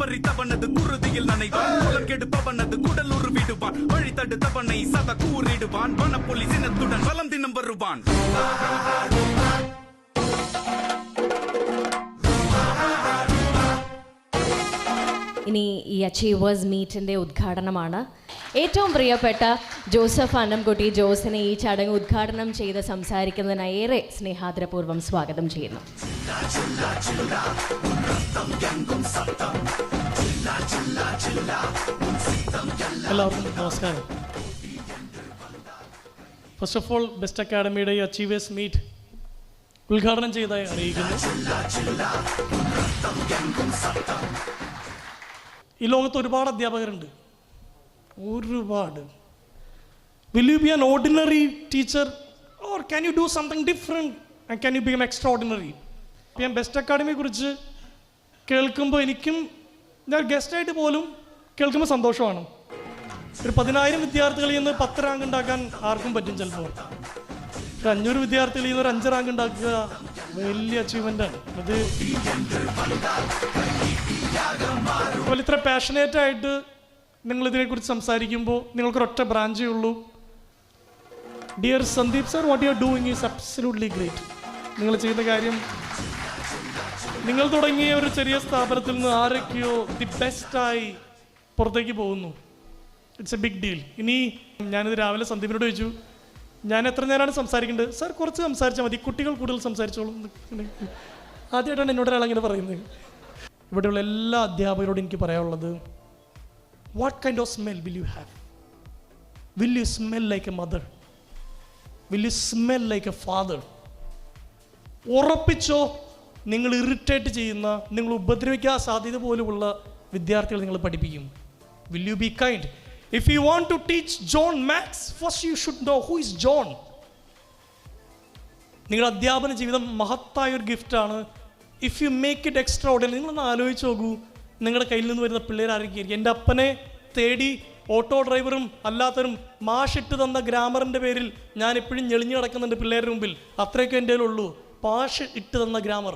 குளிப்பறித்தவனது குருதியில் நனைவான் குலம் கெடுப்பவனது குடலுரு விடுவான் வழி தடுத்தவனை சத கூறிடுவான் வனப்புலி சினத்துடன் வலம் தினம் வருவான். ഇനി ഈ അച്ചീവേഴ്സ് മീറ്റിൻ്റെ ഉദ്ഘാടനമാണ്. ഏറ്റവും പ്രിയപ്പെട്ട ജോസഫ് അന്നംകുട്ടി ജോസിനെ ഈ ചടങ്ങ് ഉദ്ഘാടനം ചെയ്ത് സംസാരിക്കുന്നതിനായി ഏറെ സ്നേഹാദരപൂർവ്വം സ്വാഗതം ചെയ്യുന്നു. എല്ലാവർക്കും നമസ്കാരം. ഫസ്റ്റ് ഓഫ് ഓൾ ബെസ്റ്റ് അക്കാഡമിയുടെ ഈ അച്ചീവേഴ്സ് മീറ്റ് ഉദ്ഘാടനം ചെയ്തതായി അറിയിക്കുന്നു. ഈ ലോകത്ത് ഒരുപാട് അധ്യാപകരുണ്ട്, ഒരുപാട്. Will you B an ordinary teacher or can you do something different and can you become extra ordinary? ഞാൻ ബെസ്റ്റ് അക്കാഡമിയെ കുറിച്ച് കേൾക്കുമ്പോൾ എനിക്കും ഞാൻ ഗസ്റ്റായിട്ട് പോലും കേൾക്കുമ്പോൾ സന്തോഷമാണ്. ഒരു 10,000 വിദ്യാർത്ഥികളിൽ നിന്ന് 10 റാങ്ക് ഉണ്ടാക്കാൻ ആർക്കും പറ്റും. ചിലപ്പോൾ ഒരു 500 വിദ്യാർത്ഥികളിൽ നിന്ന് ഒരു 5 റാങ്ക് ഉണ്ടാക്കുക വലിയ അച്ചീവ്മെൻ്റാണ്. അത് അതുപോലെ ഇത്ര പാഷനേറ്റ് ആയിട്ട് നിങ്ങളിതിനെക്കുറിച്ച് സംസാരിക്കുമ്പോൾ നിങ്ങൾക്കൊരൊറ്റ ബ്രാഞ്ചേ ഉള്ളൂ. Dear Sandeep sir, what you are doing is absolutely great. നിങ്ങൾ ചെയ്യുന്ന കാര്യം, നിങ്ങൾ തുടങ്ങിയ ഒരു ചെറിയ സ്ഥാപനത്തിൽ നിന്ന് ആരൊക്കെയോ ദി ബെസ്റ്റായി പുറത്തേക്ക് പോകുന്നു. It's a big deal. ഇനി ഞാനിത് രാവിലെ സന്ദീപിനോട് ചോദിച്ചു, ഞാൻ എത്ര നേരമാണ് സംസാരിക്കേണ്ടത്? സാർ കുറച്ച് സംസാരിച്ചാൽ മതി, കുട്ടികൾ കൂടുതൽ സംസാരിച്ചോളും. ആദ്യമായിട്ടാണ് എന്നോട് ഒരാൾ അങ്ങനെ പറയുന്നത്. ഇവിടെയുള്ള എല്ലാ അധ്യാപകരോടും എനിക്ക് പറയാനുള്ളത്, what kind of smell will you have? Will you smell like a mother? Will you smell like a father? ഉറപ്പിച്ചോ, നിങ്ങൾ ഇറിറ്റേറ്റ് ചെയ്യുന്ന, നിങ്ങൾ ഉപദ്രവിക്കാൻ സാധ്യത പോലുമുള്ള വിദ്യാർത്ഥികൾ നിങ്ങൾ പഠിപ്പിക്കും. Will you be kind? If you want to teach John maths, first you should know who is John. നിങ്ങളുടെ അധ്യാപന ജീവിതം മഹത്തായൊരു ഗിഫ്റ്റാണ്. If you make it extraordinary. നിങ്ങളൊന്ന് ആലോചിച്ച് നോക്കൂ, നിങ്ങളുടെ കയ്യിൽ നിന്ന് വരുന്ന പിള്ളേർ ആരൊക്കെയായിരിക്കും? എൻ്റെ അപ്പനെ തേടി ഓട്ടോ ഡ്രൈവറും അല്ലാത്തവരും മാഷിട്ട് തന്ന ഗ്രാമറിൻ്റെ പേരിൽ ഞാൻ എപ്പോഴും ഞെളിഞ്ഞു കിടക്കുന്നുണ്ട് പിള്ളേരുടെ മുമ്പിൽ. അത്രയൊക്കെ എൻ്റെ കയ്യിലുള്ളൂ. പാഷ് ഇട്ട് തന്ന ഗ്രാമർ.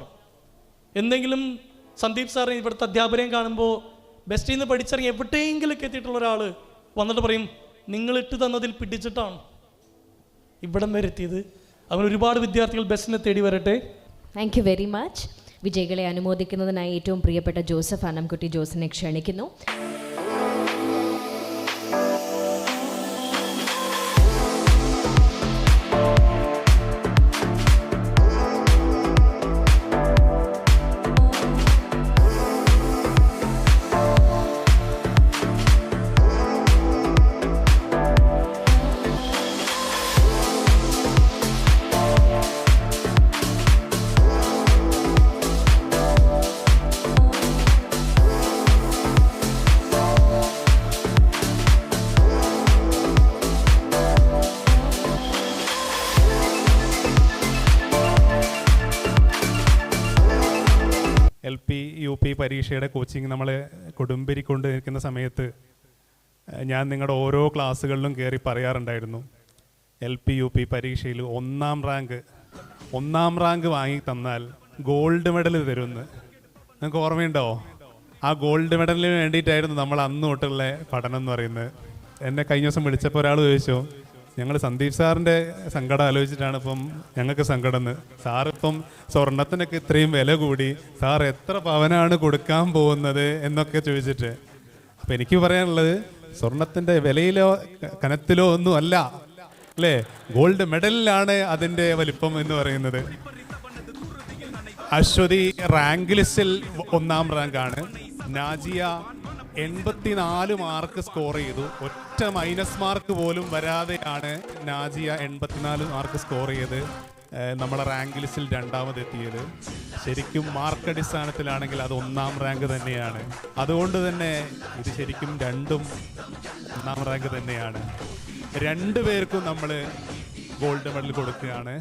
എന്തെങ്കിലും സന്ദീപ് സാറിന് ഇവിടുത്തെ അധ്യാപനം കാണുമ്പോൾ ബെസ്റ്റിൽ നിന്ന് പഠിച്ചിറങ്ങി എവിടെയെങ്കിലൊക്കെ എത്തിയിട്ടുള്ള ഒരാൾ വന്നിട്ട് പറയും, നിങ്ങൾ ഇട്ട് തന്നതിൽ പിടിച്ചിട്ടാണ് ഇവിടം വരെ എത്തിയത്. അങ്ങനെ ഒരുപാട് വിദ്യാർത്ഥികൾ ബെസ്റ്റിനെ തേടി വരട്ടെ. Thank you very much. വിജയികളെ അനുമോദിക്കുന്നതിനായി ഏറ്റവും പ്രിയപ്പെട്ട ജോസഫ് അന്നംകുട്ടി ജോസിനെ ക്ഷണിക്കുന്നു. LP UP പരീക്ഷയുടെ കോച്ചിങ് നമ്മൾ കൊടുമ്പിരിക്കൊണ്ട് നിൽക്കുന്ന സമയത്ത് ഞാൻ നിങ്ങളുടെ ഓരോ ക്ലാസ്സുകളിലും കയറി പറയാറുണ്ടായിരുന്നു, LP UP പരീക്ഷയിൽ ഒന്നാം റാങ്ക് വാങ്ങി തന്നാൽ ഗോൾഡ് മെഡൽ തരുമെന്ന്. നിങ്ങൾക്ക് ഓർമ്മയുണ്ടോ? ആ ഗോൾഡ് മെഡലിന് വേണ്ടിയിട്ടായിരുന്നു നമ്മൾ അന്ന് തൊട്ടുള്ള പഠനം എന്ന് പറയുന്നത്. എന്നെ കഴിഞ്ഞ ദിവസം വിളിച്ചപ്പോൾ ഒരാൾ ചോദിച്ചു, ഞങ്ങൾ സന്ദീപ് സാറിൻ്റെ സങ്കടം ആലോചിച്ചിട്ടാണ് ഇപ്പം ഞങ്ങൾക്ക് സങ്കടം. സാറിപ്പം സ്വർണത്തിനൊക്കെ ഇത്രയും വില കൂടി, സാർ എത്ര പവനാണ് കൊടുക്കാൻ പോകുന്നത് എന്നൊക്കെ ചോദിച്ചിട്ട്. അപ്പം എനിക്ക് പറയാനുള്ളത്, സ്വർണത്തിൻ്റെ വിലയിലോ കനത്തിലോ ഒന്നും അല്ല, അല്ലേ, ഗോൾഡ് മെഡലിലാണ് അതിൻ്റെ വലിപ്പം എന്ന് പറയുന്നത്. അശ്വതി റാങ്ക് ലിസ്റ്റിൽ 1ാം റാങ്കാണ്. നാജിയ 84 മാർക്ക് സ്കോർ ചെയ്തു. ഒറ്റ മൈനസ് മാർക്ക് പോലും വരാതെയാണ് നാജിയ 84 മാർക്ക് സ്കോർ ചെയ്ത് നമ്മളെ റാങ്ക് ലിസ്റ്റിൽ 2ാമതെത്തിയത്. ശരിക്കും മാർക്ക് അടിസ്ഥാനത്തിലാണെങ്കിൽ അത് 1ാം റാങ്ക് തന്നെയാണ്. അതുകൊണ്ട് തന്നെ ഇത് ശരിക്കും രണ്ടും 1ാം റാങ്ക് തന്നെയാണ്. 2 പേർക്കും നമ്മൾ ഗോൾഡ് മെഡൽ കൊടുക്കുകയാണ്.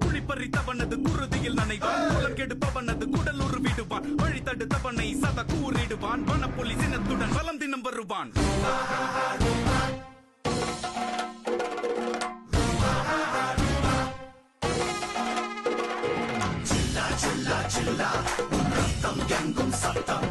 குளிப்பறித்தவனது குருதியில் நனைவான் குலம் கெடுப்பவனது குடலுரு விடுவான் வழி தடுத்தவனை சத கூறிடுவான் வனப்புலி சினத்துடன் வலம் தினம் வருவான். ரத்தம் எங்கும் சத்தம்